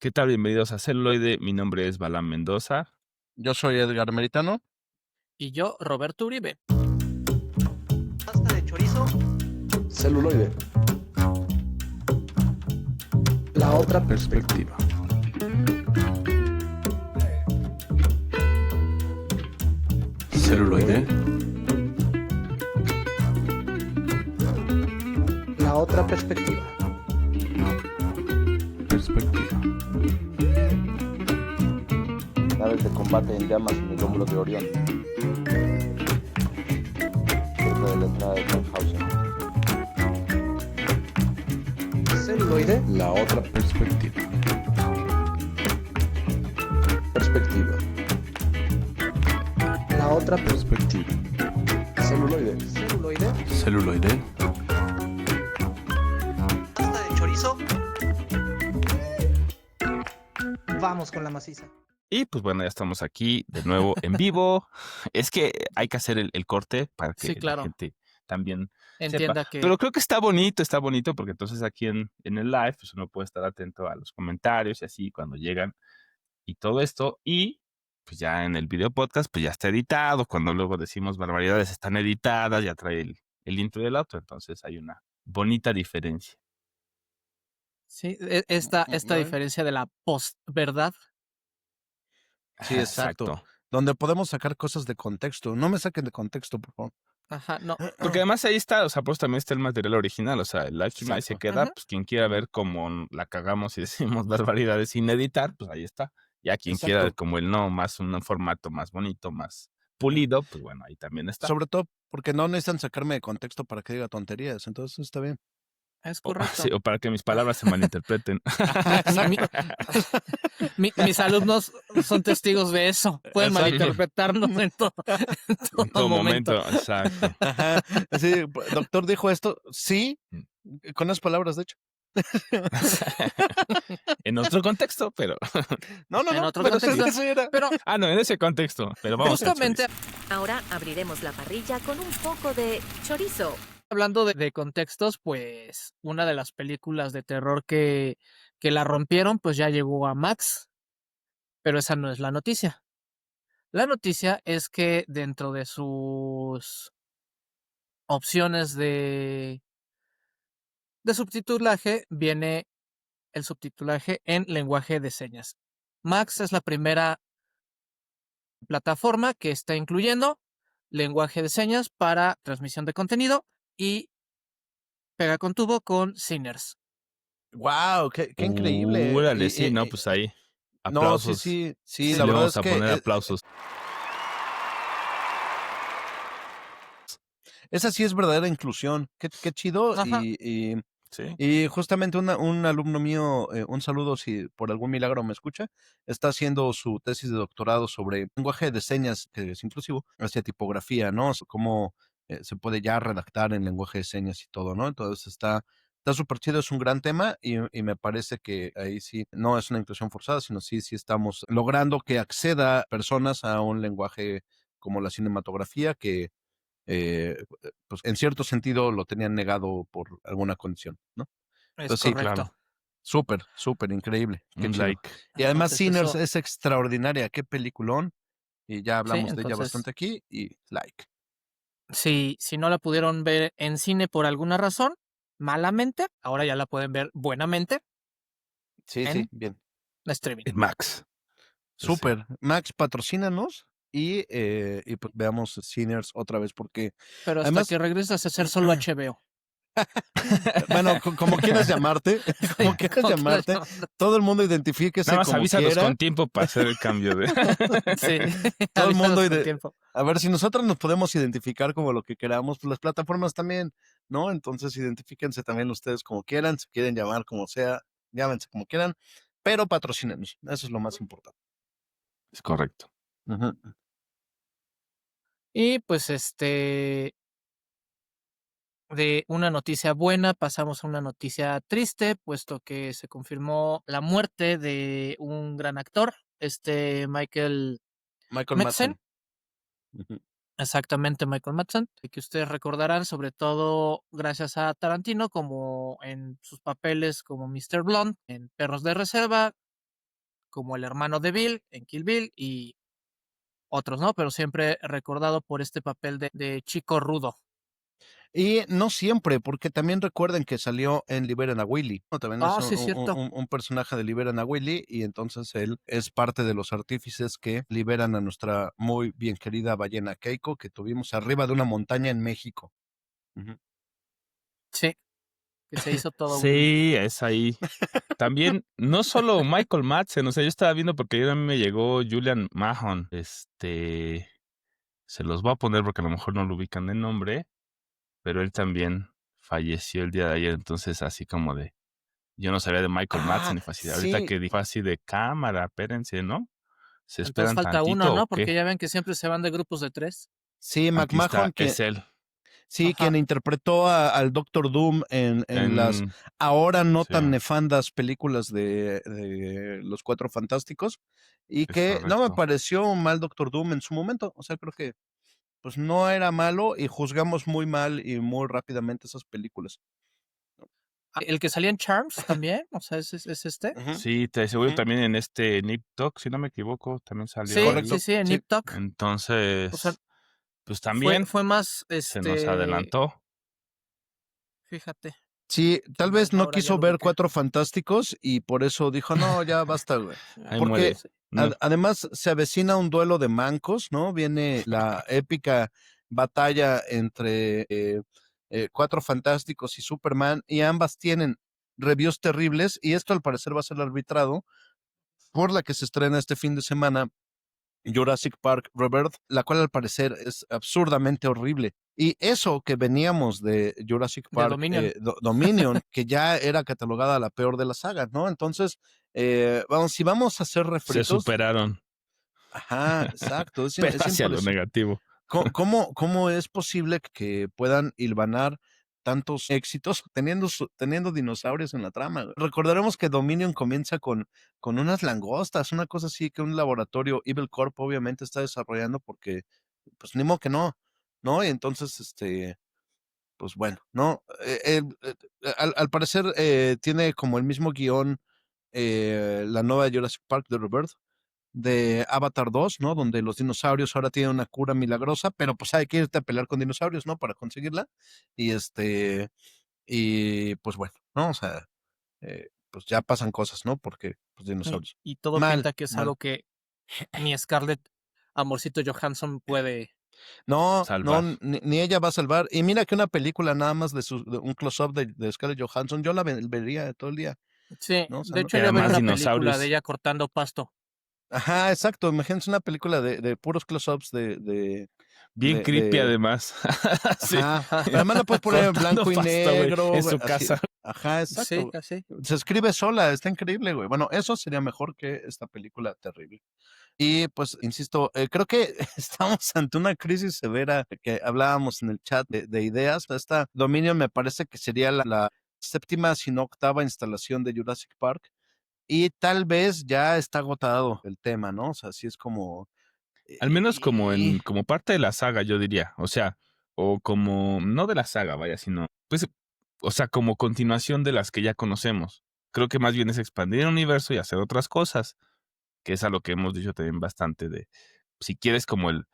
¿Qué tal? Bienvenidos a Celuloide. Mi nombre es Balam Mendoza. Yo soy Edgar Meritano. Y yo, Roberto Uribe. Pasta de chorizo. Celuloide. La otra perspectiva. Celuloide. La otra perspectiva. Perspectiva. Naves de combate en llamas en el lóbulo de Orión. Cerca de la entrada de Tannhausen. Celuloide. La otra perspectiva. Perspectiva. La otra perspectiva. Celuloide. Celuloide. Celuloide. Pasta de chorizo. Vamos con la maciza. Y pues bueno, ya estamos aquí de nuevo en vivo. Es que hay que hacer el corte para que Sí, claro. la gente también Entienda sepa. que... Pero creo que está bonito porque entonces aquí en el live pues uno puede estar atento a los comentarios y así cuando llegan y todo esto. Y pues ya en el video podcast pues ya está editado. Cuando luego decimos barbaridades están editadas, ya trae el intro y el outro. Entonces hay una bonita diferencia. Sí, esta Bueno. diferencia de la post-verdad. Sí, exacto. Donde podemos sacar cosas de contexto. No me saquen de contexto, por favor. Ajá, no. Porque además ahí está, o sea, pues también está el material original, o sea, el live stream ahí se Exacto. queda, Ujú. pues quien quiera ver cómo la cagamos y decimos barbaridades sin editar, pues ahí está. Ya quien Exacto. quiera como el no, más un formato más bonito, más pulido, pues bueno, ahí también está. Sobre todo porque no necesitan sacarme de contexto para que diga tonterías. Entonces está bien. Es O, correcto. sí, o para que mis palabras se malinterpreten. Mis alumnos son testigos de eso. Pueden Exacto. malinterpretarnos en todo En todo momento, momento. exacto. Ajá. Sí, doctor dijo esto. Sí, con las palabras, de hecho. En otro contexto, pero... No, En otro pero sí, contexto. eso era. Pero Ah, no, en ese contexto, pero vamos al justamente chorizo. Ahora abriremos la parrilla con un poco de chorizo. hablando de contextos, pues una de las películas de terror que la rompieron, pues ya llegó a Max. Pero esa no es la noticia. La noticia es que dentro de sus opciones de subtitulaje viene el subtitulaje en lenguaje de señas. Max es la primera plataforma que está incluyendo lenguaje de señas para transmisión de contenido y pega con tubo con Sinners. Wow, qué increíble. Órale, sí, no, pues ahí. No, Aplausos. sí, Sí, la le verdad vamos es a que poner aplausos. esa sí es verdadera inclusión. Qué chido. Ajá. Sí. Y justamente un alumno mío, un saludo si por algún milagro me escucha, está haciendo su tesis de doctorado sobre lenguaje de señas, que es inclusivo, hacia tipografía, ¿no? Cómo se puede ya redactar en lenguaje de señas y todo, ¿no? Entonces está súper chido, es un gran tema y me parece que ahí sí no es una inclusión forzada, sino sí estamos logrando que acceda personas a un lenguaje como la cinematografía que pues en cierto sentido lo tenían negado por alguna condición, ¿no? Es Entonces sí, correcto. claro. súper increíble. Qué Un chido. like. Y además Entonces, Sinners eso- es extraordinaria, qué peliculón. Y ya hablamos de ella entonces- bastante aquí y like. Si no la pudieron ver en cine por alguna razón, malamente, ahora ya la pueden ver buenamente Sí, en sí, bien. streaming. Max. Súper. Max, patrocínanos y pues veamos Sinners otra vez porque Pero hasta además, que regresas a ser solo HBO. bueno, como quieras llamarte, como quieras como llamarte, quieras llamarte. todo el mundo identifíquese Nada más como avísanos quiera. con tiempo para hacer el cambio de... Sí. Todo el mundo Avísanos con tiempo. A ver, si nosotros nos podemos identificar como lo que queramos, pues las plataformas también, ¿no? Entonces identifíquense también ustedes como quieran, si quieren llamar como sea, llámense como quieran, pero patrocínenos, eso es lo más importante. Es correcto. Ujú. Y pues de una noticia buena pasamos a una noticia triste, puesto que se confirmó la muerte de un gran actor, Michael Michael Madsen. Madsen. Ujú. Exactamente, Michael Madsen, que ustedes recordarán sobre todo gracias a Tarantino, como en sus papeles como Mr. Blonde, en Perros de Reserva, como el hermano de Bill en Kill Bill y otros, ¿no? Pero siempre recordado por este papel de chico rudo. Y no siempre, porque también recuerden que salió en Liberen a Willy, ¿no? También es Sí, es cierto. un personaje de Liberen a Willy, y entonces él es parte de los artífices que liberan a nuestra muy bien querida ballena Keiko, que tuvimos arriba de una montaña en México. Ujú. Sí, que se hizo todo un... Sí, es ahí. También, no solo Michael Madsen, o sea, yo estaba viendo porque ayer a mí me llegó Julian Mahon. Se los voy a poner porque a lo mejor no lo ubican de nombre, pero él también falleció el día de ayer, entonces así como de, yo no sabía de Michael Madsen y fue así de, ahorita sí, que dijo así de cámara, espérense, ¿no? Se Entonces esperan falta uno, tantito ¿no? o Porque qué. ya ven que siempre se van de grupos de 3. sí, Aquí está, McMahon, es él. sí, quien Ajá. interpretó al Doctor Doom en las En, ahora no sí, tan nefandas películas de Los Cuatro Fantásticos, y es que no me correcto. pareció un mal Doctor Doom en su momento. O sea, creo que pues no era malo, y juzgamos muy mal y muy rápidamente esas películas. El que salía en Charms también, o sea, es este. Ujú, Sí, te seguro ujú. también en Nip Tuck, si no me equivoco, también salió Sí, Correcto, ahí. sí, en sí. Nip Tuck. O sea, Entonces, pues fue, también fue más, se nos adelantó. fíjate, Sí, tal vez no ahora ya quiso lo ver ubiqué. Cuatro Fantásticos y por eso dijo, no, ya basta, güey. Ahí Porque muere. No, además se avecina un duelo de mancos, ¿no? Viene la épica batalla entre Cuatro Fantásticos y Superman, y ambas tienen reviews terribles, y esto al parecer va a ser arbitrado por la que se estrena este fin de semana, Jurassic Park Rebirth, la cual al parecer es absurdamente horrible. Y eso que veníamos de Jurassic De Park Dominion. Dominion, que ya era catalogada la peor de las sagas, ¿no? Entonces, si vamos a hacer se refritos, superaron, ajá, exacto, pero es hacia lo impresionante. negativo. ¿Cómo es posible que puedan hilvanar tantos éxitos teniendo dinosaurios en la trama, güey? Recordaremos que Dominion comienza con unas langostas, una cosa así que un laboratorio Evil Corp obviamente está desarrollando, porque, pues, ni modo que no, ¿no? Y entonces, pues bueno, ¿no? Al parecer tiene como el mismo guión la nueva Jurassic Park de Rebirth, de Avatar 2, ¿no? Donde los dinosaurios ahora tienen una cura milagrosa, pero pues hay que irte a pelear con dinosaurios, ¿no? Para conseguirla. Y y pues bueno, ¿no? O sea, pues ya pasan cosas, ¿no? Porque, pues, dinosaurios. Y todo Mal, pinta que es mal. algo que ni Scarlett Amorcito Johansson puede. No, Salvar. ni ella va a salvar. Y mira que una película nada más de un close-up de Scarlett Johansson, yo la vería todo el día, Sí, ¿no? O sea, de no. hecho Y yo vería además una película de dinosaurios. ella cortando pasto. Ajá, exacto. Imagínense una película de puros close-ups Bien creepy de además. Sí. ajá. Ajá. Y además la puedes poner en Cortando blanco y pasta, güey, negro, en güey, su así. casa. Ajá, exacto, Sí, güey. así. Se escribe sola, está increíble, güey. Bueno, eso sería mejor que esta película terrible. Y pues, insisto, creo que estamos ante una crisis severa que hablábamos en el chat de ideas. Esta Dominion me parece que sería la séptima, si no octava instalación de Jurassic Park. Y tal vez ya está agotado el tema, ¿no? O sea, así es como... Al menos y- como parte de la saga, yo diría. O sea, o como, no de la saga, vaya, sino, pues, o sea, como continuación de las que ya conocemos. Creo que más bien es expandir el universo y hacer otras cosas, que es a lo que hemos dicho también bastante de, si quieres como el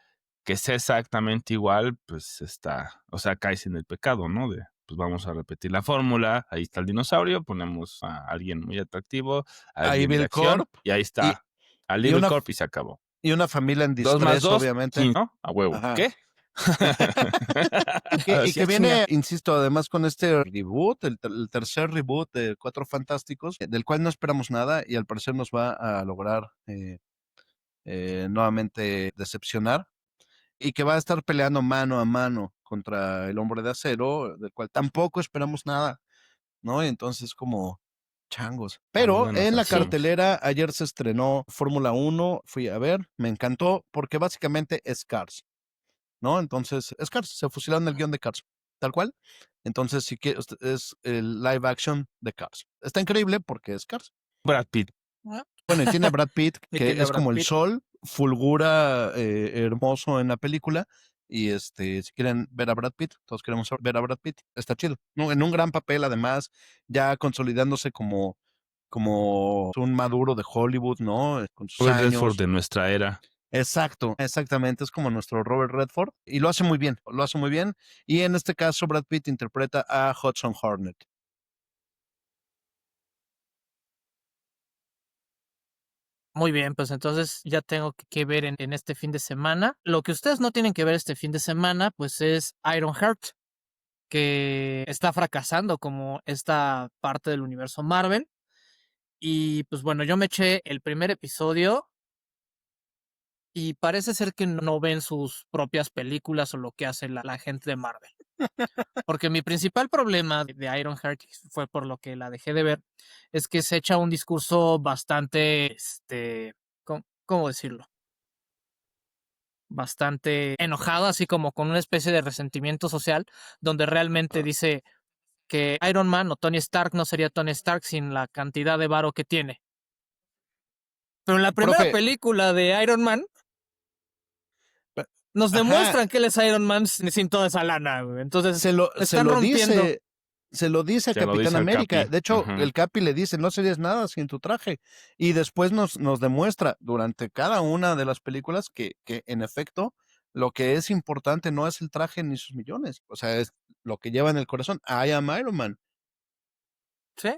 que sea exactamente igual, pues está, o sea, caes en el pecado, ¿no? De, pues vamos a repetir la fórmula, ahí está el dinosaurio, ponemos a alguien muy atractivo, a a alguien de Evil acción, Corp y ahí y, está, al y Evil una, Corp y se acabó. y una familia en 2 más distrés, 2, obviamente. 15, ¿no? A huevo. Ajá. ¿Qué? Y Así que a viene, chinga. insisto, además con este reboot, el tercer reboot de Cuatro Fantásticos, del cual no esperamos nada, y al parecer nos va a lograr nuevamente decepcionar, y que va a estar peleando mano a mano contra el Hombre de Acero, del cual tampoco esperamos nada, ¿no? Y entonces como changos. Pero Algunos en la así. cartelera ayer se estrenó Fórmula 1, fui a ver, me encantó porque básicamente es Cars, ¿no? Entonces, es Cars, se fusilaron el guión de Cars, tal cual. Entonces, si quieres, es el live action de Cars. Está increíble porque es Cars. Brad Pitt. Ah, Bueno, y tiene a Brad Pitt, Y que tiene a es Brad como el Pitt. sol, fulgura hermoso en la película. Y si quieren ver a Brad Pitt, todos queremos ver a Brad Pitt, está chido, ¿no? En un gran papel, además, ya consolidándose como como un maduro de Hollywood, ¿no? Con sus Robert Redford años. de nuestra era. Exacto, exactamente, es como nuestro Robert Redford y lo hace muy bien, lo hace muy bien. Y en este caso Brad Pitt interpreta a Hudson Hornet. Muy bien, pues entonces ya tengo que ver en este fin de semana. Lo que ustedes no tienen que ver este fin de semana, pues es Ironheart, que está fracasando como esta parte del universo Marvel. Y pues bueno, yo me eché el primer episodio y parece ser que no ven sus propias películas o lo que hace la gente de Marvel. Porque mi principal problema de Ironheart, fue por lo que la dejé de ver, es que se echa un discurso bastante, ¿cómo decirlo? Bastante enojado, así como con una especie de resentimiento social, donde realmente dice que Iron Man o Tony Stark no sería Tony Stark sin la cantidad de varo que tiene. Pero en la primera Profe, película de Iron Man nos ajá, demuestran que él es Iron Man sin toda esa lana, güey. Entonces se lo están rompiendo. dice, se lo dice a Se lo Capitán dice al América. Capi. De hecho, Ujú. el Capi le dice, no serías nada sin tu traje. Y después nos demuestra durante cada una de las películas que en efecto lo que es importante no es el traje ni sus millones. O sea, es lo que lleva en el corazón. I am Iron Man. ¿Sí?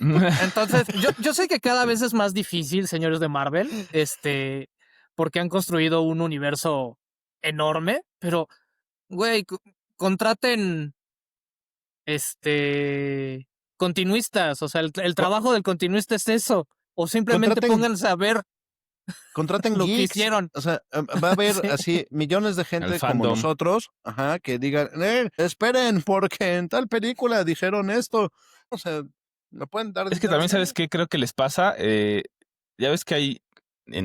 Entonces, yo sé que cada vez es más difícil, señores de Marvel, porque han construido un universo enorme, pero, güey, contraten, continuistas, o sea, el Co- trabajo del continuista es eso, o simplemente contraten pónganse a ver Contraten lo que geeks, hicieron. o sea, va a haber Sí. así millones de El gente como fandom. nosotros, ajá, que digan, esperen, porque en tal película dijeron esto. O sea, no pueden dar Es que dinero también, así. ¿sabes qué creo que les pasa? Ya ves que hay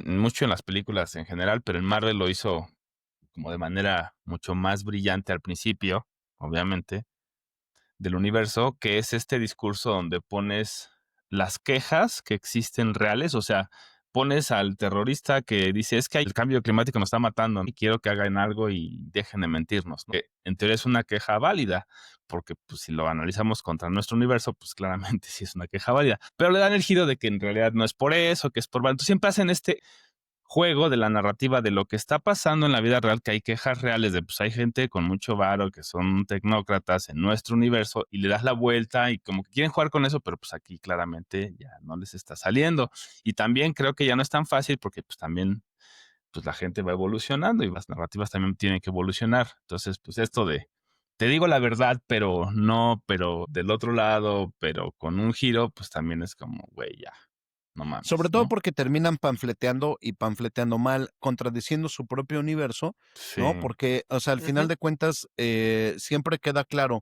mucho en las películas en general, pero en Marvel lo hizo como de manera mucho más brillante al principio, obviamente, del universo, que es este discurso donde pones las quejas que existen reales, o sea, pones al terrorista que dice, es que el cambio climático nos está matando y quiero que hagan algo y dejen de mentirnos, ¿no? Que en teoría es una queja válida, porque pues, si lo analizamos contra nuestro universo, pues claramente sí es una queja válida, pero le dan el giro de que en realidad no es por eso, que es por... Entonces siempre hacen este juego de la narrativa de lo que está pasando en la vida real, que hay quejas reales de, pues hay gente con mucho varo que son tecnócratas en nuestro universo y le das la vuelta y como que quieren jugar con eso, pero pues aquí claramente ya no les está saliendo. Y también creo que ya no es tan fácil porque pues también pues la gente va evolucionando y las narrativas también tienen que evolucionar. Entonces, pues esto de, te digo la verdad, pero no, pero del otro lado, pero con un giro, pues también es como, güey, ya, no Sobre mames, todo ¿no? porque terminan panfleteando y panfleteando mal, contradiciendo su propio universo, ¿no? Sí. Porque, o sea, al final de cuentas, siempre queda claro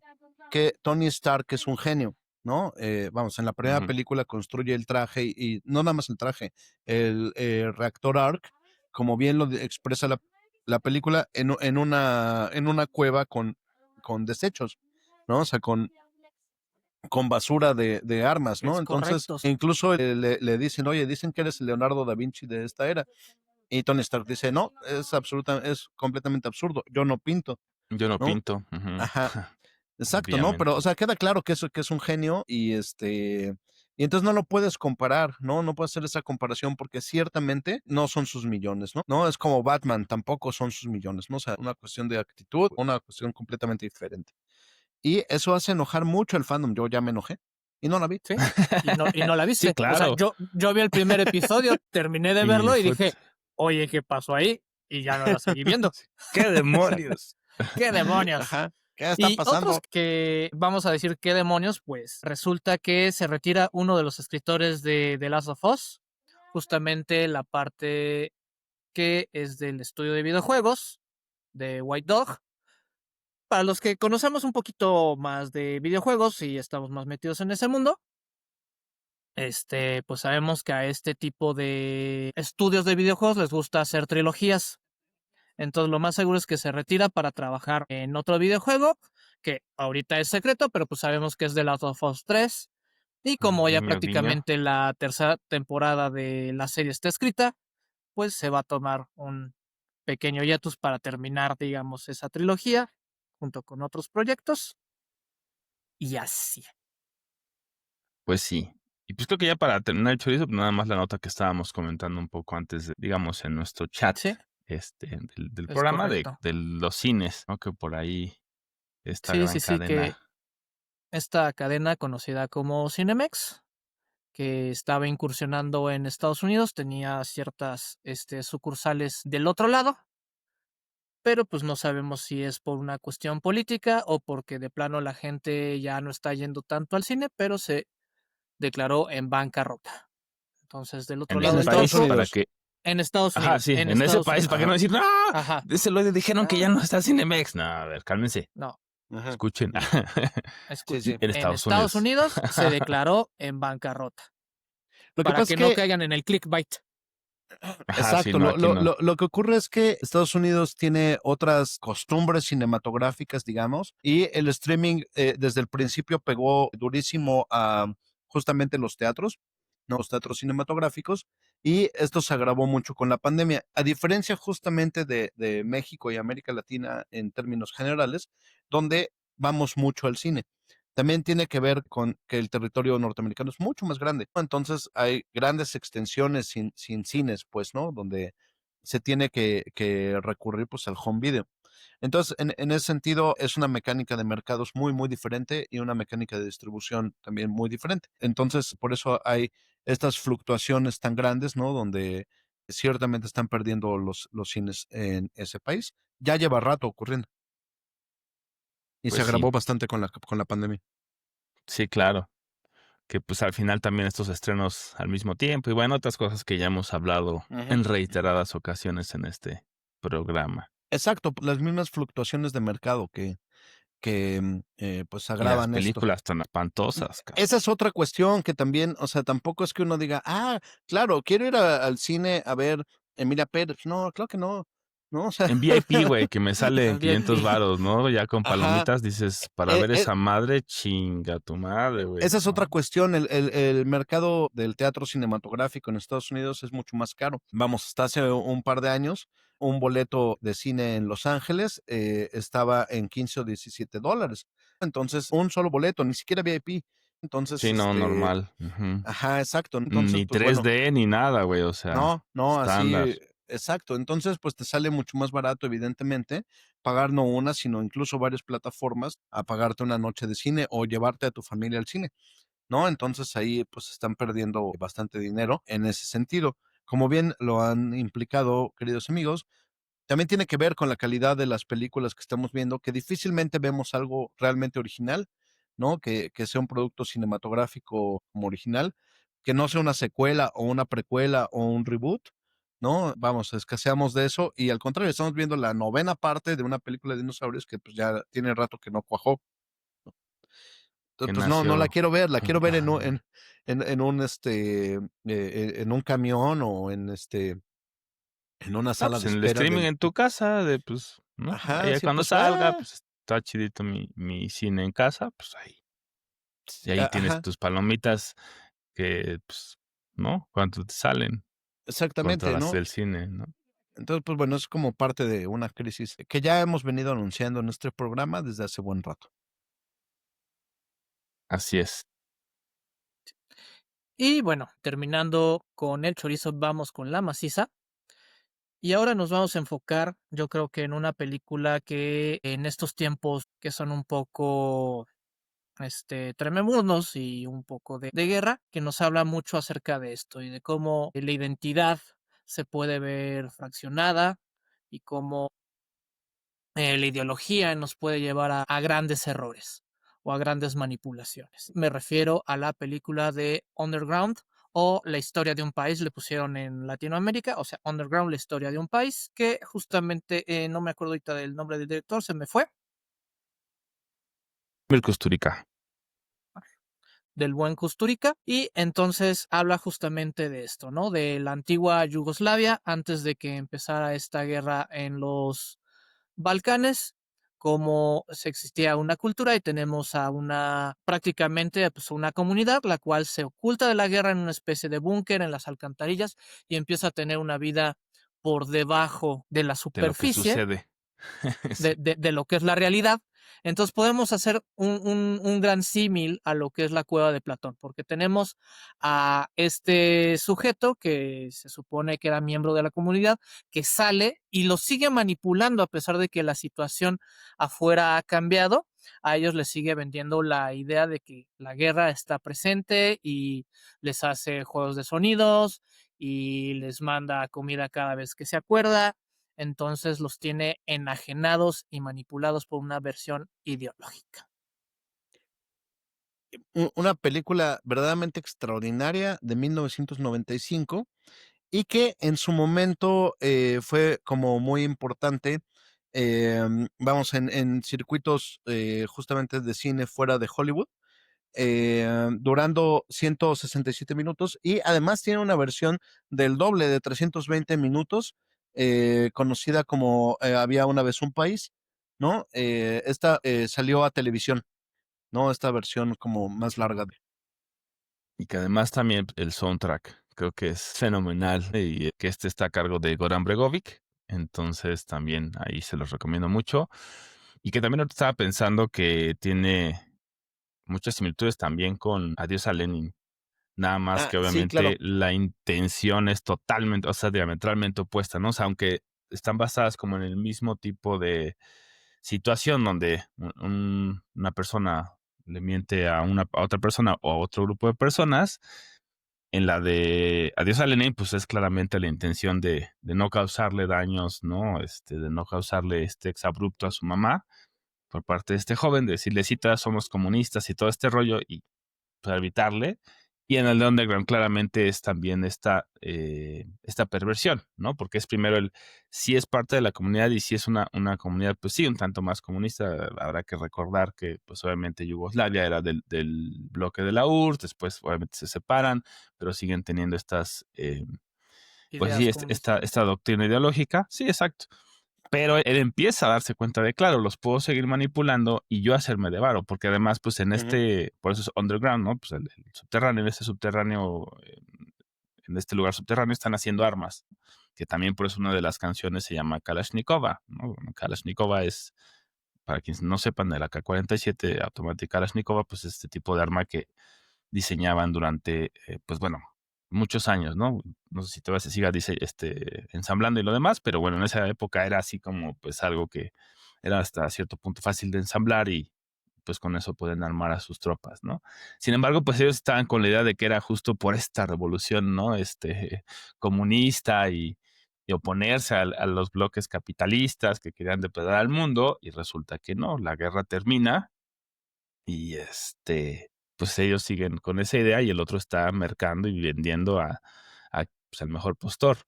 que Tony Stark es un genio, ¿no? Vamos, en la primera Ujú. película construye el traje y no nada más el traje, el reactor Arc, como bien lo expresa la película, en una cueva con desechos, ¿no? O sea, con basura de armas, ¿no? Es Entonces, correcto. incluso le dicen, oye, dicen que eres el Leonardo da Vinci de esta era. Y Tony Stark dice, no, es completamente absurdo, yo no pinto, Yo no ¿no? pinto. Ujú. Ajá, exacto, ¿no? Pero, o Obviamente. sea, queda claro que es un genio y entonces no lo puedes comparar, ¿no? No puedes hacer esa comparación porque ciertamente no son sus millones, ¿no? No es como Batman, tampoco son sus millones, ¿no? O sea, una cuestión de actitud, una cuestión completamente diferente. Y eso hace enojar mucho el fandom. Yo ya me enojé y no la vi. ¿Sí? Y no la Sí, viste. O sea, claro. yo vi el primer episodio, terminé de Y verlo y fue. dije, oye, ¿qué pasó ahí? Y ya no la seguí viendo. ¿Qué demonios? ¿Qué demonios? Ajá. ¿Qué está Y otros pasando? que vamos a decir qué demonios, pues resulta que se retira uno de los escritores de The Last of Us, justamente la parte que es del estudio de videojuegos de White Dog. Para los que conocemos un poquito más de videojuegos y estamos más metidos en ese mundo, pues sabemos que a este tipo de estudios de videojuegos les gusta hacer trilogías. Entonces lo más seguro es que se retira para trabajar en otro videojuego, que ahorita es secreto, pero pues sabemos que es The Last of Us 3. Y como ya Guiño, guiño. prácticamente la tercera temporada de la serie está escrita, pues se va a tomar un pequeño hiatus para terminar, digamos, esa trilogía junto con otros proyectos. Y así. Pues sí. Y pues creo que ya para terminar el chorizo, pues nada más la nota que estábamos comentando un poco antes, digamos, en nuestro chat Sí, del es programa correcto. de los cines, ¿no? Que por ahí esta Sí, gran sí, sí, que cadena. esta cadena conocida como Cinemex, que estaba incursionando en Estados Unidos, tenía ciertas sucursales del otro lado, pero pues no sabemos si es por una cuestión política o porque de plano la gente ya no está yendo tanto al cine, pero se declaró en bancarrota. Entonces, del otro En lado En ese del Estados país charco, para Unidos. que. en Estados Ajá, Unidos, sí, en en ese Estados país, para que no Unidos. Ajá. decir, no, Ajá. de ese lo dijeron que ya No, no está Cinemex. No, a ver, cálmense, no. Ajá. escuchen. Sí, sí. En En Estados Estados Unidos. Unidos se declaró en bancarrota, Lo que para pasa es que no que, caigan en el clickbait. Ajá, sí, exacto, no, aquí no. lo que ocurre es que Estados Unidos tiene otras costumbres cinematográficas, digamos, y el streaming desde el principio pegó durísimo a justamente los teatros, ¿no? Los teatros cinematográficos, y esto se agravó mucho con la pandemia. A diferencia justamente de México y América Latina en términos generales, donde vamos mucho al cine. También tiene que ver con que el territorio norteamericano es mucho más grande, ¿no? Entonces hay grandes extensiones sin cines, pues, ¿no? Donde se tiene que recurrir pues al home video. Entonces, en ese sentido, es una mecánica de mercados muy, muy diferente y una mecánica de distribución también muy diferente. Entonces, por eso hay estas fluctuaciones tan grandes, ¿no? Donde ciertamente están perdiendo los cines en ese país. Ya lleva rato ocurriendo y se Pues sí, agravó bastante con la pandemia. sí, claro. Que pues al final también estos estrenos al mismo tiempo y bueno, otras cosas que ya hemos hablado Ujú. en reiteradas ocasiones en este programa. Exacto, las mismas fluctuaciones de mercado que pues Y las agravan esto. películas tan espantosas, cabrón. Esa es otra cuestión que también, o sea, tampoco es que uno diga, claro, quiero ir al cine a ver Emilia Pérez. No, claro que no, no, o sea, En VIP, güey, que me sale en El 500 VIP. varos, ¿no? Ya con ajá, palomitas dices, para e- ver e- esa madre, chinga tu madre, güey, esa es otra ¿no? cuestión, el mercado del teatro cinematográfico en Estados Unidos es mucho más caro. Vamos, hasta hace un par de años, un boleto de cine en Los Ángeles estaba en 15 o $17. Entonces, un solo boleto, ni siquiera VIP. Entonces, Sí, no, normal. Ujú. ajá, exacto. Entonces, Ni pues bueno, 3D ni nada, güey, o sea, no, no, estándar. así, exacto. Entonces, pues te sale mucho más barato, evidentemente, pagar no una, sino incluso varias plataformas a pagarte una noche de cine o llevarte a tu familia al cine, ¿no? Entonces ahí pues están perdiendo bastante dinero en ese sentido. Como bien lo han implicado, queridos amigos, también tiene que ver con la calidad de las películas que estamos viendo, que difícilmente vemos algo realmente original, ¿no? Que sea un producto cinematográfico como original, que no sea una secuela o una precuela o un reboot, ¿no? Vamos, escaseamos de eso y al contrario, estamos viendo la novena parte de una película de dinosaurios que pues ya tiene rato que no cuajó. Que Entonces, pues no, no la nació. quiero ver, la quiero ver en un, Ajá. en un en un camión o en una Ah, sala pues de en el espera streaming del, en tu casa, de pues, ¿no? ajá, Ahí sí, cuando pues, salga, pues está chidito mi cine en casa, pues ahí. Y ahí tienes ajá. tus palomitas que, pues, ¿no? ¿Cuánto te salen? Contra Exactamente, las ¿no? del cine, ¿no? Entonces, pues bueno, es como parte de una crisis que ya hemos venido anunciando en este programa desde hace buen rato. Así es. Y bueno, terminando con el chorizo, vamos con la maciza. Y ahora nos vamos a enfocar, yo creo que en una película que en estos tiempos que son un poco trememundos y un poco de guerra, que nos habla mucho acerca de esto y de cómo la identidad se puede ver fraccionada y cómo la ideología nos puede llevar a grandes errores o a grandes manipulaciones. Me refiero a la película de Underground o La historia de un país, le pusieron en Latinoamérica, o sea, Underground, la historia de un país, que justamente no me acuerdo ahorita del nombre del director, se me fue, Mil Kusturica. del buen Kusturica, y entonces habla justamente de esto, ¿no? De la antigua Yugoslavia antes de que empezara esta guerra en los Balcanes, cómo se existía una cultura y tenemos a una prácticamente pues, una comunidad la cual se oculta de la guerra en una especie de búnker en las alcantarillas y empieza a tener una vida por debajo de la De lo que superficie sucede. Sí. de lo que es la realidad, Entonces podemos hacer un gran símil a lo que es la cueva de Platón, porque tenemos a este sujeto que se supone que era miembro de la comunidad, que sale y lo sigue manipulando a pesar de que la situación afuera ha cambiado. A ellos les sigue vendiendo la idea de que la guerra está presente y les hace juegos de sonidos y les manda comida cada vez que se acuerda. Entonces los tiene enajenados y manipulados por una versión ideológica. Una película verdaderamente extraordinaria de 1995 y que en su momento fue como muy importante, vamos, en circuitos justamente de cine fuera de Hollywood, durando 167 minutos y además tiene una versión del doble de 320 minutos, conocida como Había una vez un país, ¿no? Esta salió a televisión, ¿no? Esta versión como más larga. Y que además también el soundtrack creo que es fenomenal y que está a cargo de Goran Bregovic. Entonces también ahí se los recomiendo mucho. Y que también ahorita estaba pensando que tiene muchas similitudes también con Adiós a Lenin. Nada más Ah, que sí, claro. obviamente la intención es totalmente, o sea, diametralmente opuesta, ¿no? O sea, aunque están basadas como en el mismo tipo de situación donde una persona le miente a otra persona o a otro grupo de personas, en la de Adiós a Lenin, pues es claramente la intención de no causarle daños, ¿no? De no causarle este exabrupto a su mamá por parte de este joven, de decirle, sí, todas somos comunistas y todo este rollo, y para evitarle. Y en el de Underground claramente es también esta perversión, ¿no? Porque es primero si es parte de la comunidad y si es una comunidad, pues sí, un tanto más comunista. Habrá que recordar que, pues obviamente Yugoslavia era del bloque de la URSS, después obviamente se separan, pero siguen teniendo pues sí, Ideas comunistas. esta doctrina ideológica. Sí, exacto. Pero él empieza a darse cuenta de, claro, los puedo seguir manipulando y yo hacerme de varo, porque además, pues en por eso es underground, ¿no? Pues el subterráneo, en este lugar subterráneo están haciendo armas, que también por eso una de las canciones se llama Kalashnikova, ¿no? Bueno, Kalashnikova es, para quienes no sepan, de la K-47 Automatic Kalashnikova, pues este tipo de arma que diseñaban durante, pues bueno, muchos años, ¿no? No sé si todavía se siga ensamblando y lo demás, pero bueno, en esa época era así como pues algo que era hasta cierto punto fácil de ensamblar y pues con eso pueden armar a sus tropas, ¿no? Sin embargo, pues ellos estaban con la idea de que era justo por esta revolución, ¿no? Comunista y oponerse a los bloques capitalistas que querían depredar al mundo y resulta que no, la guerra termina y pues ellos siguen con esa idea y el otro está mercando y vendiendo pues, al mejor postor.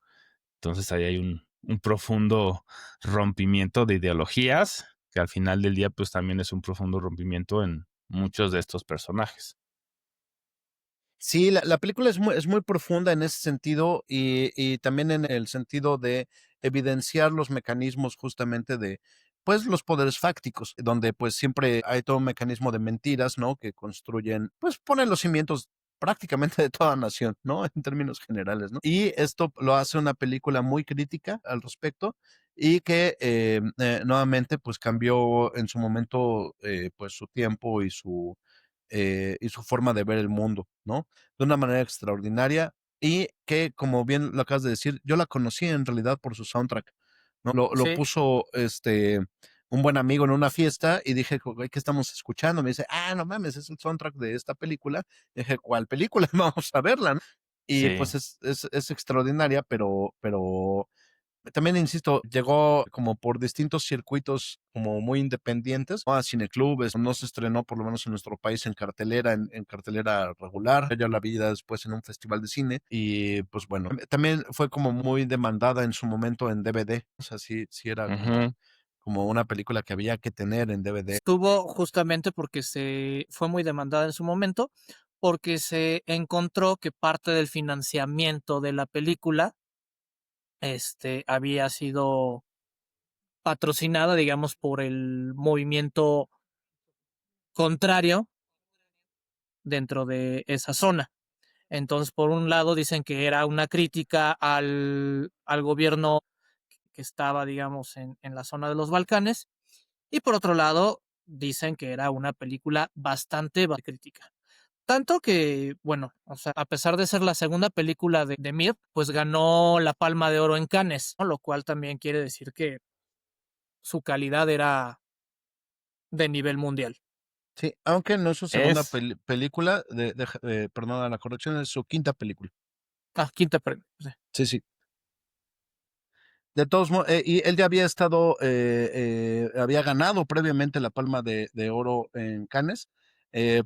Entonces ahí hay un profundo rompimiento de ideologías, que al final del día pues también es un profundo rompimiento en muchos de estos personajes. Sí, la película es muy profunda en ese sentido y también en el sentido de evidenciar los mecanismos justamente de, pues, los poderes fácticos, donde pues siempre hay todo un mecanismo de mentiras, ¿no? Que construyen, pues ponen los cimientos prácticamente de toda nación, ¿no? En términos generales, ¿no? Y esto lo hace una película muy crítica al respecto y que nuevamente pues cambió en su momento pues su tiempo y su forma de ver el mundo, ¿no? De una manera extraordinaria y que, como bien lo acabas de decir, yo la conocí en realidad por su soundtrack, ¿no? Lo Sí. puso un buen amigo en una fiesta y dije, "Güey, ¿qué estamos escuchando?" Me dice, no mames, es el soundtrack de esta película. Y dije, ¿cuál película? Vamos a verla, ¿no? Y Sí. pues es extraordinaria, pero también, insisto, llegó como por distintos circuitos como muy independientes, ¿no? A cineclubes, no se estrenó por lo menos en nuestro país en cartelera, en cartelera regular, ya la vi ya después en un festival de cine y pues bueno, también fue como muy demandada en su momento en DVD, o sea, sí era Ujú. como una película que había que tener en DVD. Estuvo justamente porque fue muy demandada en su momento, porque se encontró que parte del financiamiento de la película había sido patrocinada, digamos, por el movimiento contrario dentro de esa zona. Entonces, por un lado, dicen que era una crítica al gobierno que estaba, digamos, en la zona de los Balcanes, y por otro lado, dicen que era una película bastante crítica. Tanto que, bueno, o sea, a pesar de ser la segunda película de Mir, pues ganó la Palma de Oro en Cannes, ¿no? Lo cual también quiere decir que su calidad era de nivel mundial. Sí, aunque no es su segunda Es, película, perdona la corrección, es su quinta película. Quinta premio. Sí. Sí, sí. De todos modos, y él ya había estado, había ganado previamente la Palma de Oro en Cannes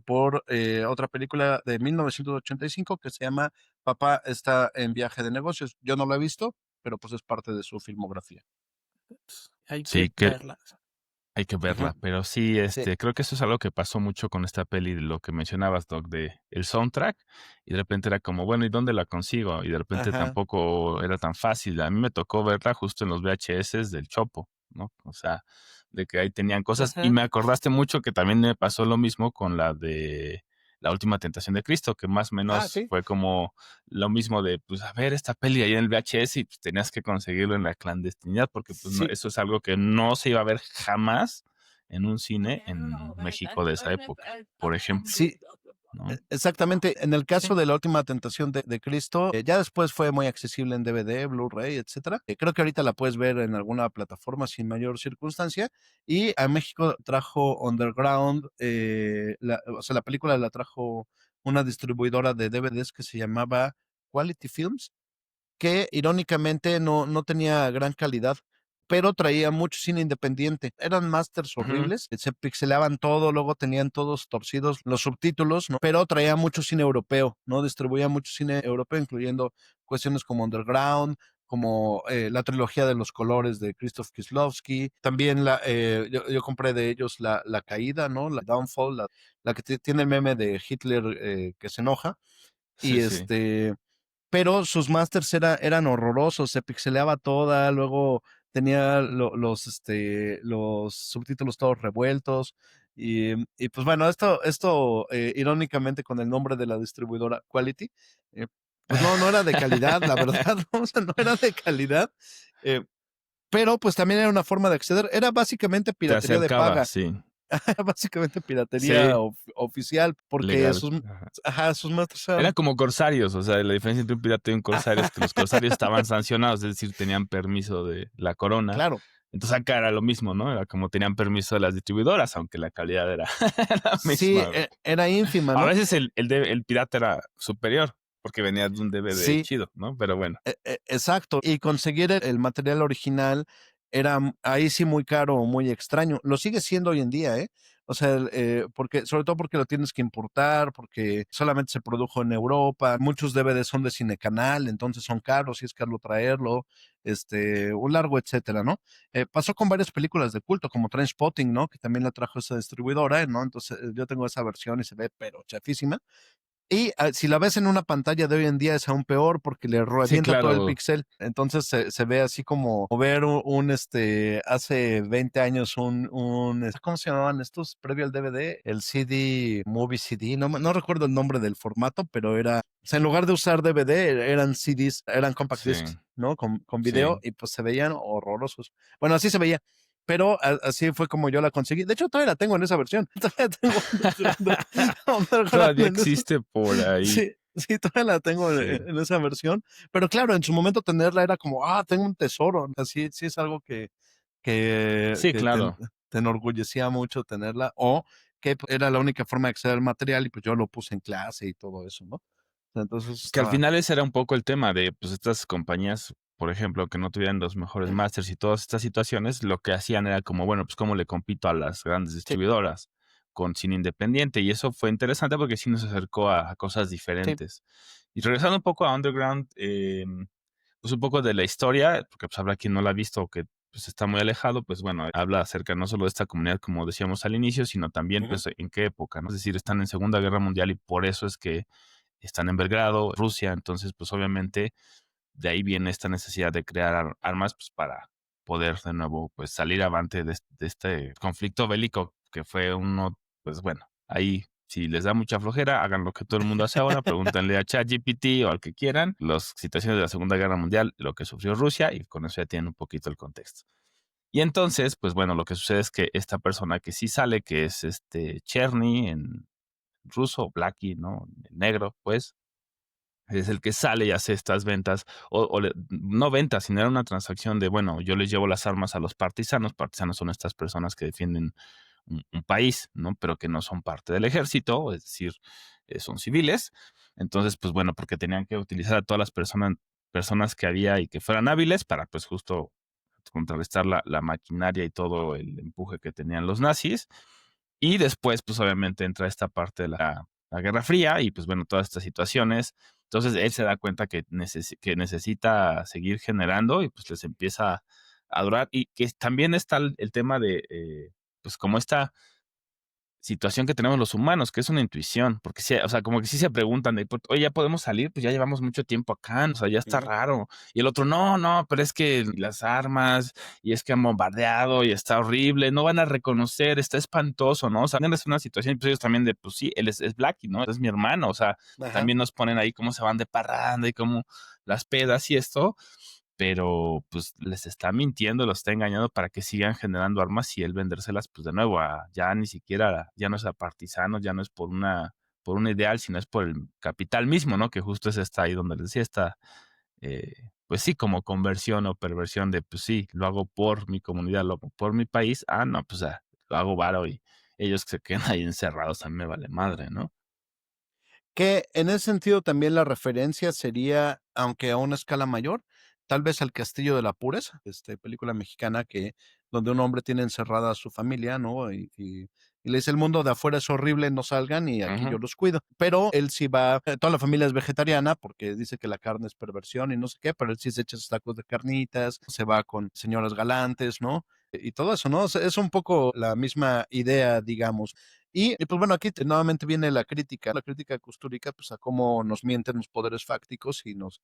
por otra película de 1985 que se llama Papá está en viaje de negocios. Yo no la he visto, pero pues es parte de su filmografía. Hay que sí, que verla. hay que Ujú. verla, pero sí, Sí. creo que eso es algo que pasó mucho con esta peli, de lo que mencionabas, Doc, de el soundtrack, y de repente era como, bueno, ¿y dónde la consigo? Y de repente Ajá. tampoco era tan fácil. A mí me tocó verla justo en los VHS del Chopo, ¿no? O sea, de que ahí tenían cosas. Y Ajá. me acordaste mucho que también me pasó lo mismo con la de La Última Tentación de Cristo, que más o menos Sí. fue como lo mismo de, pues, a ver esta peli ahí en el VHS y pues tenías que conseguirlo en la clandestinidad, porque pues no, Sí. eso es algo que no se iba a ver jamás en un cine en México de esa época, por ejemplo, Sí, ¿no? exactamente. En el caso Sí. de La Última Tentación de Cristo, ya después fue muy accesible en DVD, Blu-ray, etcétera. Creo que ahorita la puedes ver en alguna plataforma sin mayor circunstancia. Y a México trajo Underground, o sea, la película la trajo una distribuidora de DVDs que se llamaba Quality Films, que irónicamente no tenía gran calidad, pero traía mucho cine independiente. Eran masters Ujú. horribles, se pixelaban todo, luego tenían todos torcidos los subtítulos, ¿no? Pero traía mucho cine europeo, ¿no? Distribuía mucho cine europeo, incluyendo cuestiones como Underground, como la trilogía de los colores de Krzysztof Kieslowski. También yo compré de ellos la Caída, ¿no? La Downfall, la que tiene el meme de Hitler que se enoja. Y Sí, sí. pero sus masters eran horrorosos, se pixeleaba toda, luego tenía los subtítulos todos revueltos. Y pues bueno, esto irónicamente con el nombre de la distribuidora Quality, eh, pues no era de calidad, la verdad, o sea, no era de calidad, eh, pero pues también era una forma de acceder, era básicamente Te piratería de acercaba, paga. sí, Básicamente piratería sí, oficial, porque legal. Ajá. sus masters Eran eran. como corsarios, o sea, la diferencia entre un pirata y un corsario es que los corsarios estaban sancionados, es decir, tenían permiso de la corona. Claro. Entonces acá era lo mismo, ¿no? Era como tenían permiso de las distribuidoras, aunque la calidad era la Sí, misma, güey. era ínfima, A ¿no? veces el pirata era superior, porque venía de un DVD Sí, chido, ¿no? Pero bueno. exacto. Y conseguir el material original era ahí sí muy caro o muy extraño. Lo sigue siendo hoy en día, ¿eh? O sea, sobre todo porque lo tienes que importar, porque solamente se produjo en Europa. Muchos DVDs son de Cinecanal, entonces son caros, y es caro traerlo, un largo, etcétera, ¿no? Pasó con varias películas de culto, como Trainspotting, ¿no? Que también la trajo esa distribuidora, ¿no? Entonces yo tengo esa versión y se ve, pero chafísima. Y si la ves en una pantalla de hoy en día es aún peor porque le Sí, revienta todo el claro. píxel. Entonces se ve así como ver hace 20 años ¿cómo se llamaban estos previo al DVD? El CD, Movie CD, no recuerdo el nombre del formato, pero o sea, en lugar de usar DVD, eran CDs, eran compact Sí, discs, ¿no? Con video sí. y pues se veían horrorosos. Bueno, así se veía. Pero así fue como yo la conseguí. De hecho, todavía la tengo en esa versión. Todavía tengo Underground Todavía en esa. existe por ahí. Sí, sí, todavía la tengo Sí. en esa versión. Pero claro, en su momento tenerla era como, tengo un tesoro. Así sí es algo Sí, que claro. te enorgullecía mucho tenerla. O que era la única forma de acceder al material y pues yo lo puse en clase y todo eso, ¿no? Entonces Que al estaba. final ese era un poco el tema de, pues, estas compañías, por ejemplo, que no tuvieran los mejores masters y todas estas situaciones, lo que hacían era como, bueno, pues, ¿cómo le compito a las grandes Sí, distribuidoras con cine independiente? Y eso fue interesante porque sí nos acercó a cosas sí. diferentes. Y regresando un poco a Underground, pues, un poco de la historia, porque, pues, habrá quien no la ha visto o que, pues, está muy alejado, pues, bueno, habla acerca no solo de esta comunidad, como decíamos al inicio, sino también, Ujú. pues, en qué época, ¿no? Es decir, están en Segunda Guerra Mundial y por eso es que están en Belgrado, Rusia, entonces pues obviamente de ahí viene esta necesidad de crear armas pues para poder de nuevo pues salir avante de este conflicto bélico que fue uno, pues bueno, ahí si les da mucha flojera, hagan lo que todo el mundo hace ahora, pregúntenle a ChatGPT o al que quieran, las situaciones de la Segunda Guerra Mundial, lo que sufrió Rusia y con eso ya tienen un poquito el contexto. Y entonces, pues bueno, lo que sucede es que esta persona que sí sale, que es Cherny en ruso, Blackie, ¿no? En negro, pues, es el que sale y hace estas ventas, no ventas, sino era una transacción de, bueno, yo les llevo las armas a los partisanos. Partisanos son estas personas que defienden un país, ¿no? Pero que no son parte del ejército, es decir, son civiles. Entonces, pues bueno, porque tenían que utilizar a todas las personas que había y que fueran hábiles para, pues justo contrarrestar la maquinaria y todo el empuje que tenían los nazis. Y después, pues obviamente entra esta parte de la Guerra Fría y pues bueno, todas estas situaciones. Entonces él se da cuenta que necesita seguir generando y pues les empieza a durar. Y que también está el tema de, pues como esta situación que tenemos los humanos, que es una intuición, porque sí, o sea, como que sí se preguntan de, oye, ya podemos salir, pues ya llevamos mucho tiempo acá, o sea, ya está raro. Y el otro, no, pero es que las armas, y es que han bombardeado, y está horrible, no van a reconocer, está espantoso, ¿no? O sea, es una situación, pues ellos también de, pues sí, él es Blackie, ¿no? Es mi hermano, o sea, también nos ponen ahí cómo se van de parranda y cómo las pedas y esto, pero pues les está mintiendo, los está engañando para que sigan generando armas y él vendérselas pues de nuevo ya ni siquiera, ya no es a partisanos, ya no es por un ideal, sino es por el capital mismo, ¿no? Que justo es esta ahí donde les decía esta, pues sí, como conversión o perversión de, pues sí, lo hago por mi comunidad, lo hago por mi país, no, pues lo hago varo y ellos que se quedan ahí encerrados, a mí me vale madre, ¿no? Que en ese sentido también la referencia sería, aunque a una escala mayor, tal vez al Castillo de la Pureza, película mexicana donde un hombre tiene encerrada a su familia, ¿no? Y le dice, el mundo de afuera es horrible, no salgan y aquí yo los cuido. Pero él sí va, toda la familia es vegetariana porque dice que la carne es perversión y no sé qué, pero él sí se echa sus tacos de carnitas, se va con señoras galantes, ¿no? Y todo eso, ¿no? O sea, es un poco la misma idea, digamos. Y pues bueno, aquí nuevamente viene la crítica custúrica, pues a cómo nos mienten los poderes fácticos y nos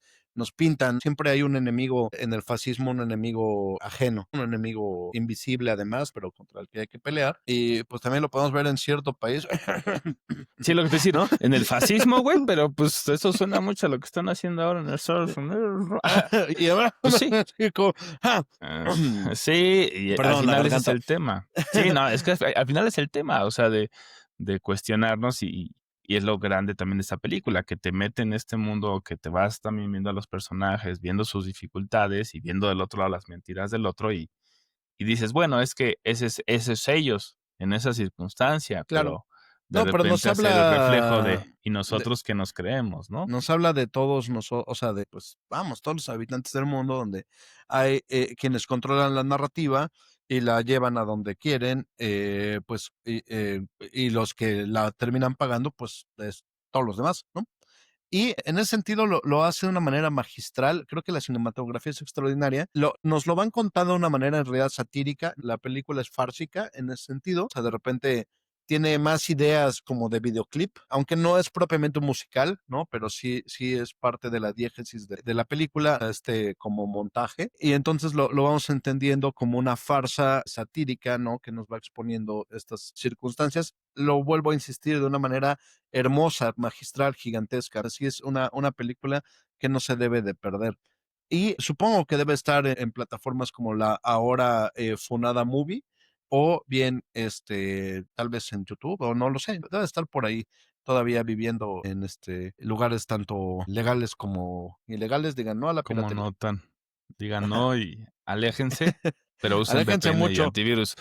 pintan. Siempre hay un enemigo en el fascismo, un enemigo ajeno, un enemigo invisible además, pero contra el que hay que pelear. Y pues también lo podemos ver en cierto país. Sí, lo que te decía, ¿no? En el fascismo, güey, pero pues eso suena mucho a lo que están haciendo ahora en el surf. Y ahora, Pues sí. como, Sí, y al Perdón, la final ese es garganta. el tema. Sí, no, es que al final es el tema, o sea, de cuestionarnos y es lo grande también de esta película, que te mete en este mundo, que te vas también viendo a los personajes, viendo sus dificultades y viendo del otro lado las mentiras del otro y dices, bueno, es que ese es ellos en esa circunstancia, Claro. pero de No, pero nos repente hacer el reflejo habla y nosotros que nos creemos, ¿no? nos habla de todos nosotros, o sea, de, pues, vamos, todos los habitantes del mundo donde hay quienes controlan la narrativa y la llevan a donde quieren, pues, y los que la terminan pagando, pues, es todos los demás, ¿no? Y en ese sentido lo hace de una manera magistral. Creo que la cinematografía es extraordinaria. Nos lo van contando de una manera en realidad satírica. La película es fársica en ese sentido. O sea, de repente tiene más ideas como de videoclip, aunque no es propiamente un musical, ¿no? Pero sí es parte de la diégesis de la película, como montaje. Y entonces lo vamos entendiendo como una farsa satírica, ¿no? Que nos va exponiendo estas circunstancias. Lo vuelvo a insistir de una manera hermosa, magistral, gigantesca. Así es una película que no se debe de perder. Y supongo que debe estar en plataformas como la ahora Funada Movie o bien tal vez en YouTube o no lo sé, debe estar por ahí todavía viviendo en lugares tanto legales como ilegales, digan no a la Como piratería. notan, digan Ajá. no y aléjense, pero usen Aléjense VPN y mucho. antivirus.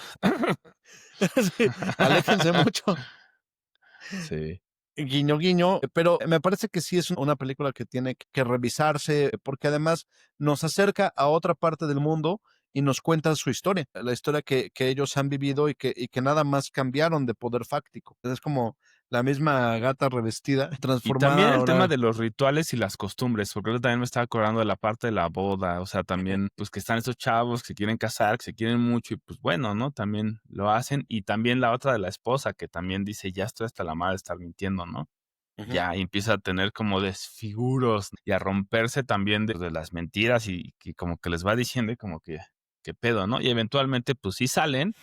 Sí, aléjense mucho. Sí. Guiño, guiño, pero me parece que sí es una película que tiene que revisarse, porque además nos acerca a otra parte del mundo y nos cuenta su historia, la historia que ellos han vivido y que nada más cambiaron de poder fáctico. Es como la misma gata revestida, Y también transformada el tema ahora. de los rituales y las costumbres, porque yo también me estaba acordando de la parte de la boda, o sea, también, pues que están estos chavos que se quieren casar, que se quieren mucho y pues bueno, ¿no? También lo hacen. Y también la otra de la esposa que también dice, ya estoy hasta la madre de estar mintiendo, ¿no? Ujú. Ya y empieza a tener como desfiguros y a romperse también de las mentiras y que como que les va diciendo y como que, ¿qué pedo, no? Y eventualmente, pues sí salen,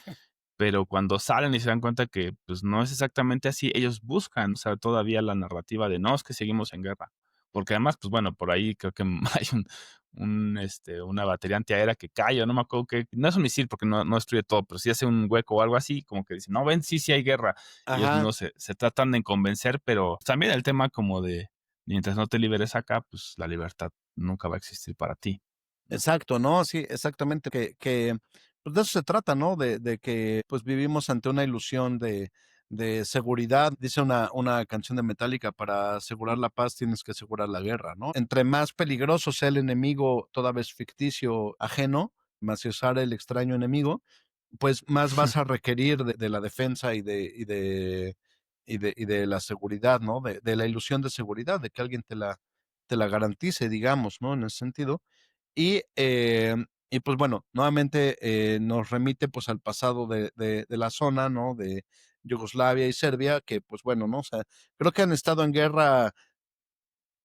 pero cuando salen y se dan cuenta que pues no es exactamente así, ellos buscan, o sea, todavía la narrativa de no, es que seguimos en guerra. Porque además, pues bueno, por ahí creo que hay una batería antiaérea que cae, o no me acuerdo que, no es un misil porque no destruye todo, pero si hace un hueco o algo así, como que dicen, no, ven, sí hay guerra. Y ellos Ajá, mismos se tratan de convencer, pero también el tema como de, mientras no te liberes acá, pues la libertad nunca va a existir para ti. exacto, ¿no? Sí, exactamente, pues de eso se trata, ¿no? De que pues vivimos ante una ilusión de seguridad. Dice una canción de Metallica, para asegurar la paz tienes que asegurar la guerra, ¿no? Entre más peligroso sea el enemigo, toda vez ficticio, ajeno, más si usar el extraño enemigo, pues más vas a requerir de la defensa y de la seguridad, ¿no? De la ilusión de seguridad, de que alguien te la garantice, digamos, ¿no? En ese sentido. Y pues bueno, nuevamente nos remite pues al pasado de la zona, ¿no? De Yugoslavia y Serbia, que pues bueno, ¿no? O sea, creo que han estado en guerra,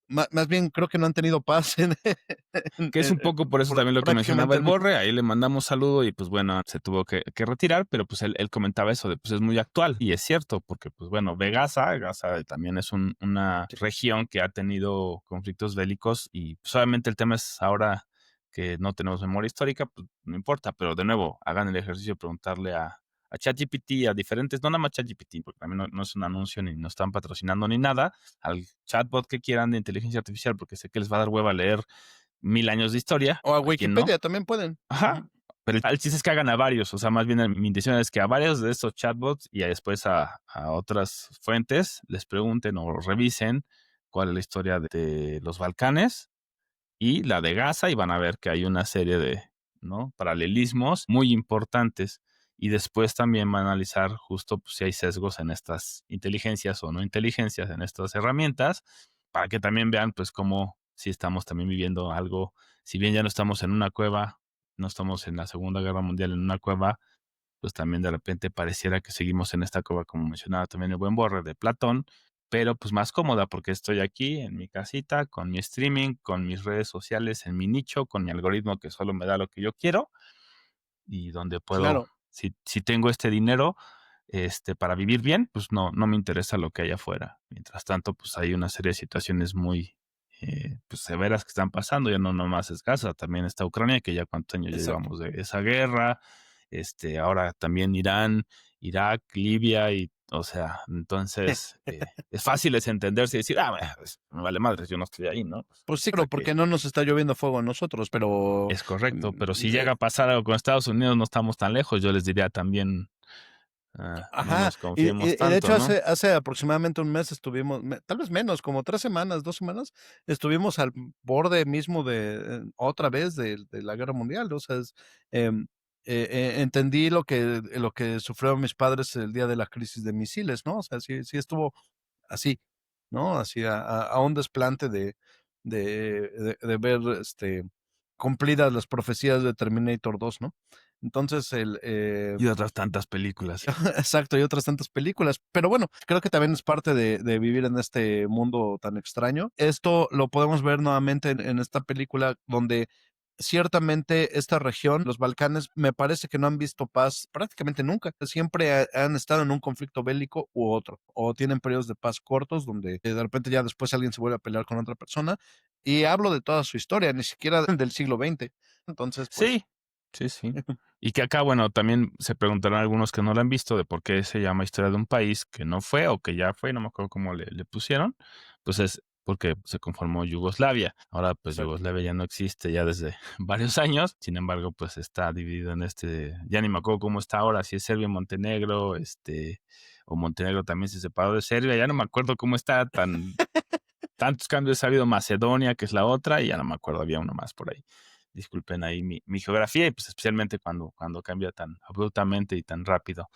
más bien creo que no han tenido paz Que es un poco por eso también lo que mencionaba prácticamente el Borre, ahí le mandamos saludo y pues bueno, se tuvo que retirar, pero pues él comentaba eso de pues es muy actual y es cierto, porque pues bueno, ve Gaza también es una región que ha tenido conflictos bélicos y pues obviamente el tema es ahora que no tenemos memoria histórica, pues no importa, pero de nuevo, hagan el ejercicio de preguntarle a ChatGPT, a diferentes, no nada más ChatGPT, porque también no es un anuncio ni nos están patrocinando ni nada, al chatbot que quieran de inteligencia artificial, porque sé que les va a dar hueva leer 1000 años de historia, o a ¿a quién no? Wikipedia también pueden. Ajá. Pero el chiste es que hagan a varios, o sea, más bien mi intención es que a varios de estos chatbots y después a otras fuentes les pregunten o revisen cuál es la historia de los Balcanes y la de Gaza y van a ver que hay una serie de, ¿no?, paralelismos muy importantes. Y después también van a analizar justo pues, si hay sesgos en estas inteligencias o no inteligencias, en estas herramientas, para que también vean pues cómo si estamos también viviendo algo, si bien ya no estamos en una cueva, no estamos en la Segunda Guerra Mundial en una cueva, pues también de repente pareciera que seguimos en esta cueva, como mencionaba también el buen Borre de Platón, pero pues más cómoda porque estoy aquí en mi casita, con mi streaming, con mis redes sociales, en mi nicho, con mi algoritmo que solo me da lo que yo quiero y donde puedo, Claro. si tengo este dinero para vivir bien, pues no me interesa lo que hay afuera. Mientras tanto, pues hay una serie de situaciones muy pues severas que están pasando, ya no nomás es Gaza, también está Ucrania, que ya cuántos años Exacto. llevamos de esa guerra, ahora también Irán, Irak, Libia, y o sea, entonces es fácil desentenderse y decir, bueno, pues, me vale madres, yo no estoy ahí, ¿no? Pues sí, Hasta claro, que porque no nos está lloviendo fuego a nosotros, pero es correcto, pero si mm, llega a pasar algo con Estados Unidos, no estamos tan lejos, yo les diría también, no ajá, nos y, confiemos y de hecho tanto, ¿no? hace aproximadamente un mes estuvimos, tal vez menos, como 3 semanas, 2 semanas, estuvimos al borde mismo otra vez de la guerra mundial. O sea, em, entendí lo que sufrieron mis padres el día de la crisis de misiles, ¿no? O sea, sí estuvo así, ¿no? Así a un desplante de ver cumplidas las profecías de Terminator 2, ¿no? Entonces, Y otras tantas películas. exacto, y otras tantas películas. Pero bueno, creo que también es parte de vivir en este mundo tan extraño. Esto lo podemos ver nuevamente en esta película donde ciertamente esta región, los Balcanes, me parece que no han visto paz prácticamente nunca. Siempre han estado en un conflicto bélico u otro, o tienen periodos de paz cortos donde de repente ya después alguien se vuelve a pelear con otra persona. Y hablo de toda su historia, ni siquiera del siglo XX. Entonces, pues, Sí, sí. Y que acá, bueno, también se preguntarán algunos que no lo han visto de por qué se llama Historia de un país que no fue o que ya fue, no me acuerdo cómo le pusieron, pues es porque se conformó Yugoslavia. Ahora, pues exacto. Yugoslavia ya no existe ya desde varios años, sin embargo, pues está dividido en ya ni me acuerdo cómo está ahora, si es Serbia, Montenegro, o Montenegro también se separó de Serbia, ya no me acuerdo cómo está tantos cambios ha habido. Macedonia, que es la otra, y ya no me acuerdo, había uno más por ahí. Disculpen ahí mi geografía, y pues especialmente cuando cambia tan abruptamente y tan rápido.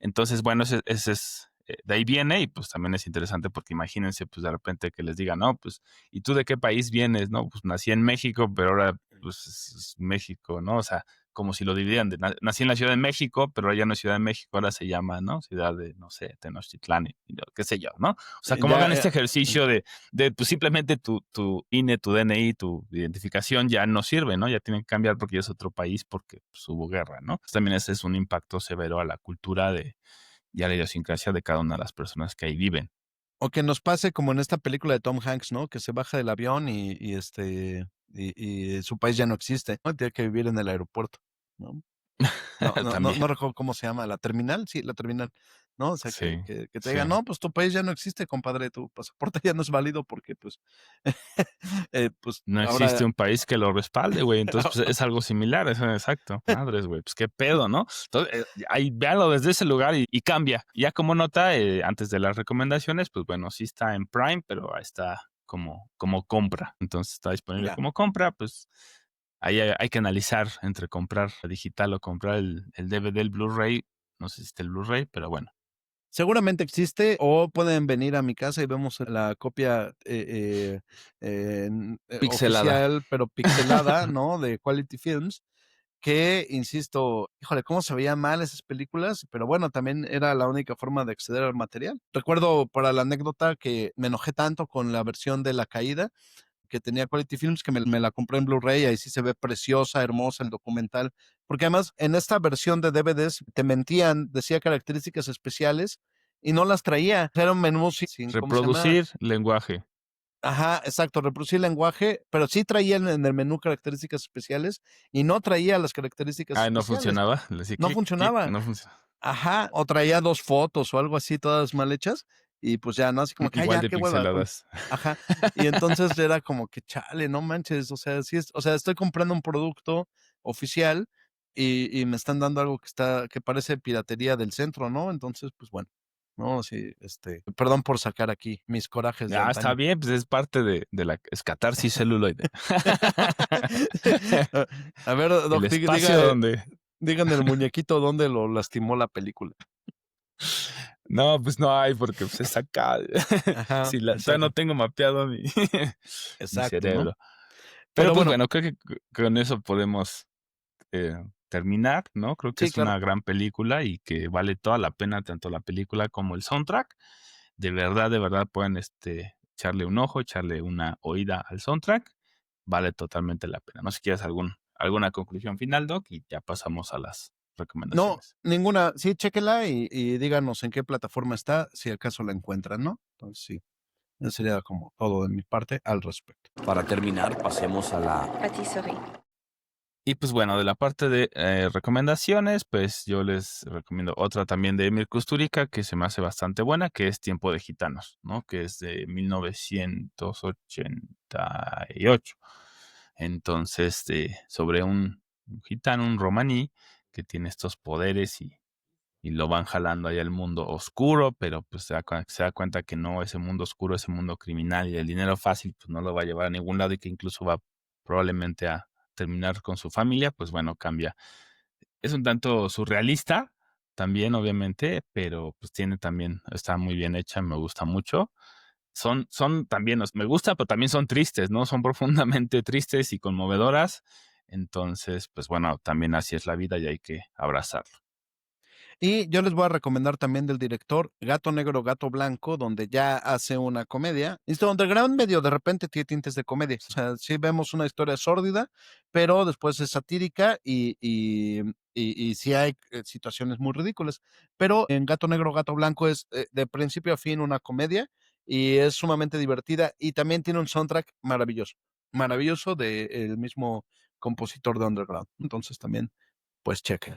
Entonces, bueno, ese es, de ahí viene, y pues también es interesante porque imagínense, pues de repente que les digan, no, pues, ¿y tú de qué país vienes? No, pues nací en México, pero ahora, pues, es México, ¿no? O sea, como si lo dividieran, nací en la Ciudad de México, pero ya no es Ciudad de México, ahora se llama, ¿no? Ciudad de, no sé, Tenochtitlán, qué sé yo, ¿no? O sea, como Ya, hagan este ejercicio de pues simplemente tu INE, tu DNI, tu identificación ya no sirve, ¿no? Ya tienen que cambiar porque ya es otro país porque pues, hubo guerra, ¿no? Pues también ese es un impacto severo a la cultura y a la idiosincrasia de cada una de las personas que ahí viven. o que nos pase como en esta película de Tom Hanks, ¿no? Que se baja del avión y su país ya no existe, ¿no? Tiene que vivir en el aeropuerto, ¿no? No También. recuerdo cómo se llama, ¿la terminal? Sí, la terminal, ¿no? O sea, Sí, que te sí. digan: "No, pues tu país ya no existe, compadre, tu pasaporte ya no es válido porque, pues, pues No existe ahora". un país que lo respalde, güey. Entonces, pues es algo similar, exacto. Madres, güey, pues qué pedo, ¿no? Entonces, ahí véanlo desde ese lugar y cambia. Ya como nota, antes de las recomendaciones, pues bueno, sí está en Prime, pero ahí está como compra. Entonces está disponible Ya. como compra, pues ahí hay que analizar entre comprar digital o comprar el DVD, el Blu-ray. No sé si está el Blu-ray, pero bueno. Seguramente existe, o pueden venir a mi casa y vemos la copia, Pixelada. oficial, pero pixelada, ¿no? De Quality Films, que, insisto, híjole, cómo se veían mal esas películas, pero bueno, también era la única forma de acceder al material. Recuerdo, para la anécdota, que me enojé tanto con la versión de La Caída, que tenía Quality Films, que me la compré en Blu-ray, ahí sí se ve preciosa, hermosa el documental, porque además en esta versión de DVDs te mentían, decía características especiales y no las traía. Era un menú sin ¿cómo se llama? Reproducir lenguaje. Ajá, exacto, reproducir lenguaje, pero sí traía en el menú características especiales y no traía las características Ah, no especiales. funcionaba. Le decía No clic, clic, funcionaba. no funciona. Ajá, o traía 2 fotos o algo así, todas mal hechas, y pues ya, ¿no? Así como que: "Ay, Igual ya, de qué hueva", pixeladas. ajá. Y entonces era como que: "Chale, no manches", o sea, sí o sea, estoy comprando un producto oficial y me están dando algo que parece piratería del centro, ¿no? Entonces, pues bueno, no, sí, perdón por sacar aquí mis corajes de Ah, está antaño. bien, pues es parte de la catarsis celuloide. A a ver, El doc, espacio donde digan el muñequito dónde lo lastimó la película. no, pues no hay, porque pues es acá. Ajá, Sí, todavía no exacto, tengo mapeado mi exacto, ¿no? cerebro. Pero Pero pues bueno, bueno, creo que con eso podemos eh, terminar, ¿no? Creo que sí, es claro. una gran película y que vale toda la pena, tanto la película como el soundtrack. De verdad pueden echarle un ojo, echarle una oída al soundtrack. Vale totalmente la pena. No sé si quieres alguna conclusión final, Doc, y ya pasamos a las No, recomendaciones. ninguna. Sí, chéquenla y díganos en qué plataforma está, si acaso la encuentran, ¿no? Entonces sí, eso sería como todo de mi parte al respecto. Para terminar, pasemos a la Patisserie. Y pues bueno, de la parte de recomendaciones, pues yo les recomiendo otra también de Emir Kusturica que se me hace bastante buena, que es Tiempo de Gitanos, ¿no? Que es de 1988. Entonces, sobre un gitano, un romaní, que tiene estos poderes y lo van jalando ahí al mundo oscuro, pero pues se da cuenta que no, ese mundo oscuro, ese mundo criminal y el dinero fácil, pues no lo va a llevar a ningún lado y que incluso va probablemente a terminar con su familia, pues bueno, cambia. Es un tanto surrealista también, obviamente, pero pues tiene también, está muy bien hecha, me gusta mucho. Son también, me gusta, pero también son tristes, ¿no? Son profundamente tristes y conmovedoras. Entonces, pues bueno, también así es la vida y hay que abrazarlo. Y yo les voy a recomendar también del director Gato Negro, Gato Blanco, donde ya hace una comedia. Esto Underground medio de repente tiene tintes de comedia. O sea, sí vemos una historia sórdida, pero después es satírica y sí hay situaciones muy ridículas. Pero en Gato Negro, Gato Blanco es de principio a fin una comedia y es sumamente divertida y también tiene un soundtrack maravilloso. Maravilloso del mismo compositor de Underground. Entonces también, pues chequen.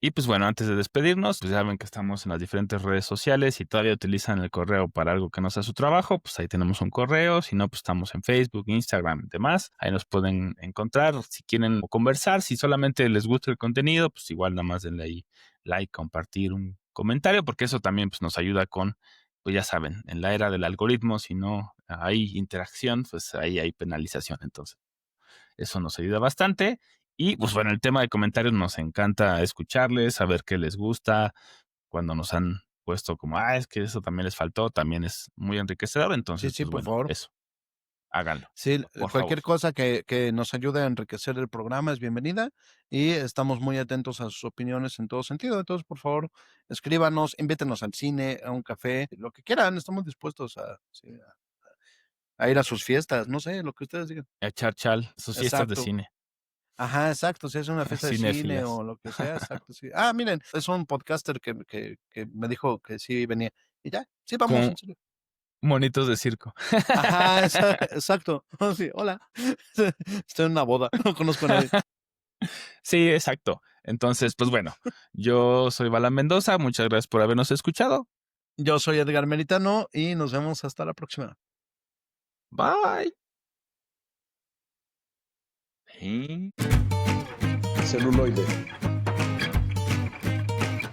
Y pues bueno, antes de despedirnos, pues ya saben que estamos en las diferentes redes sociales. Si todavía utilizan el correo para algo que no sea su trabajo, pues ahí tenemos un correo. Si no, pues estamos en Facebook, Instagram y demás. Ahí nos pueden encontrar. Si quieren conversar, si solamente les gusta el contenido, pues igual nada más denle ahí like, compartir un comentario, porque eso también pues, nos ayuda con, pues ya saben, en la era del algoritmo, si no hay interacción, pues ahí hay penalización. Entonces, eso nos ayuda bastante. Y pues bueno, el tema de comentarios nos encanta escucharles, saber qué les gusta, cuando nos han puesto como, es que eso también les faltó, también es muy enriquecedor. Sí, Entonces, sí, pues por bueno, favor. eso, háganlo, Sí, por favor. cualquier cosa que nos ayude a enriquecer el programa es bienvenida y estamos muy atentos a sus opiniones en todo sentido. Entonces, por favor, escríbanos, invítenos al cine, a un café, lo que quieran. Estamos dispuestos sí, a ir a sus fiestas, no sé, lo que ustedes digan. Echar chal, sus fiestas de Exacto. cine, Ajá, exacto. Si es una fiesta de cine cinéfilas. o lo que sea, exacto. Sí. Ah, miren, es un podcaster que me dijo que sí venía. Y ya, sí, vamos, Con, en serio. Monitos de circo. Ajá, exacto. Sí, hola. Estoy en una boda, no conozco a nadie. Sí, exacto. Entonces, pues bueno, yo soy Balan Mendoza. Muchas gracias por habernos escuchado. Yo soy Edgar Meritano y nos vemos hasta la próxima. Bye. ¿Eh? Celuloide.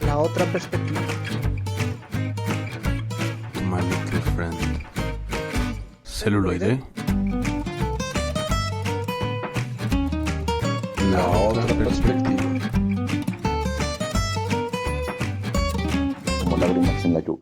La otra perspectiva. My little friend. Celuloide. La otra perspectiva. Como lágrimas en la lluvia.